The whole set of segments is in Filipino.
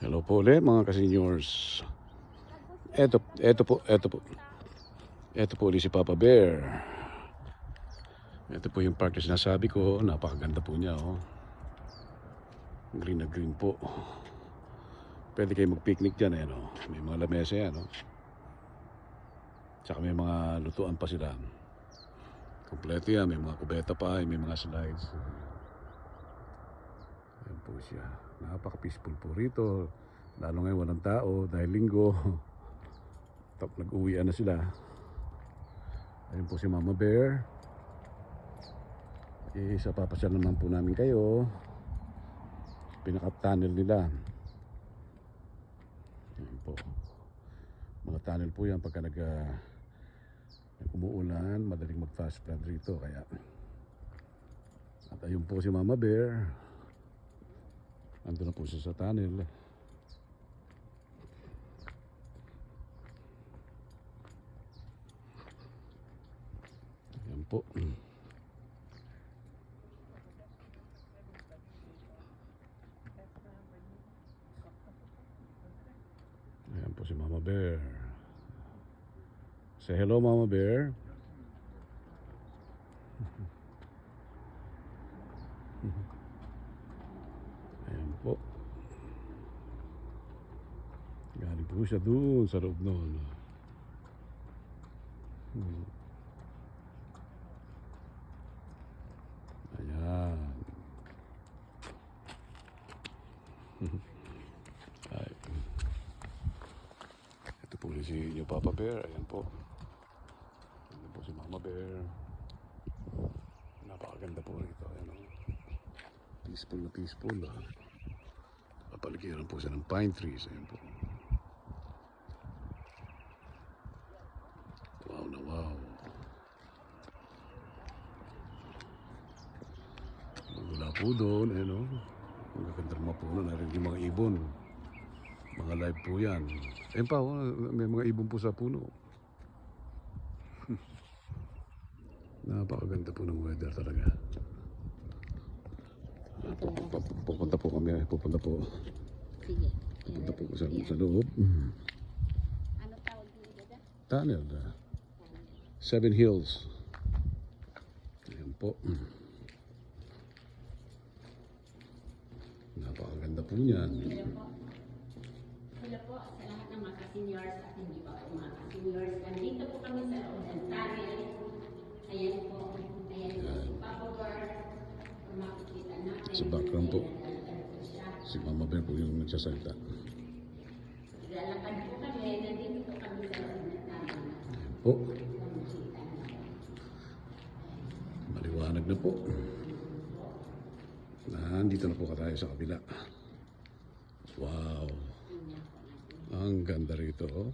Hello po ulit mga ka-seniors. Ito po ulit si Papa Bear. Ito po yung park na sinasabi ko. Napakaganda po niya, oh. Green na green po. Pwede kayo mag-picnic dyan, eh, no? May mga lamesa yan, no? Tsaka may mga lutuan pa sila. Kompleto yan, may mga kubeta pa, may mga slides. Ayan po siya. Napaka-peaceful po rito. Lalo ngayon walang tao dahil linggo. Nag-uwian na sila. Ayun po si Mama Bear. Isa papasyal naman po namin kayo. Pinaka-tunnel nila. Ayun po. Mga tunnel po yan pagka umuulan, madaling mag-flash flood rito. Kaya at ayun po si Mama Bear. Ando na po siya sa tunnel. Ayan po. Ayan po si Mama Bear. Say hello, Mama Bear. Ayan po. Galing po siya doon sa loob noon. Ayan. Ay. Ito po si yung Papa Bear. Ayan po. Ayan po si Mama Bear. Napakaganda po rito. Ayan, oh. Peaceful na peaceful. Papaligiran po siya ng pine trees. Ayan po. Wow na wow. Wala po doon. Ayan, oh. Ang gaganda naman po na. Narinig yung mga ibon. Mga live po yan. Ayan pa, oh. May mga ibon po sa puno. Napakaganda po ng weather talaga. Pupunta po kami. Pupunta po. Sige. Pupunta po sa loob. Ano tawag dito, Dada? Tunnel. Seven Hills. Ayan po. Napakaganda po niyan. Hello po sa lahat ng mga ka-seniors at hindi pa kayo mga ka-seniors. Nandito po kami sa loob ng tunnel. Ayan po. Ayan po si Papa Bear. Kung makikita natin. Sa background po. Si Mama Bear po yung nagsasalita. Lalakad po kami. Nandito po kami sa loob ng tunnel. Ayan po. Maliwanag na po. Nandito na po tayo sa kabila. Wow. Ang ganda rito, oh.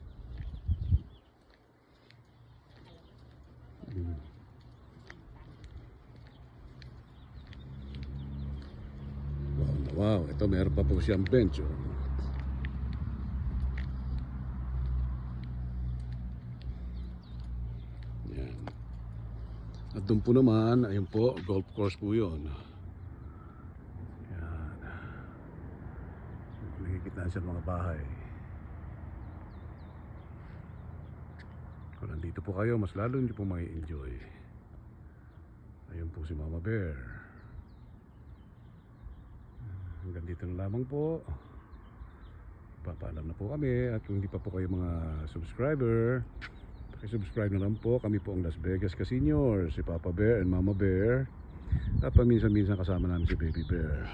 Wow na wow. Ito meron pa po siyang bench, oh. Yan. At doon po naman, ayun po, golf course po yun. Yan. Nakikita siya mga bahay. Kung nandito po kayo, mas lalo nyo po mai-enjoy. Ayun po si Mama Bear. Hanggang dito na lamang po. Papaalam na po kami. At kung hindi pa po kayo mga subscriber, subscribe na lang po. Kami po ang Las Vegas ka-seniors, si Papa Bear and Mama Bear. At paminsan-minsan kasama namin si Baby Bear.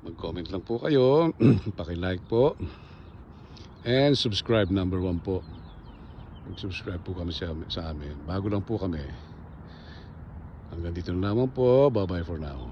Mag-comment lang po kayo. Paki-like po. And subscribe number 1 po. Mag-subscribe po kami sa amin. Bago lang po kami. Hanggang dito na lamang po. Bye-bye for now.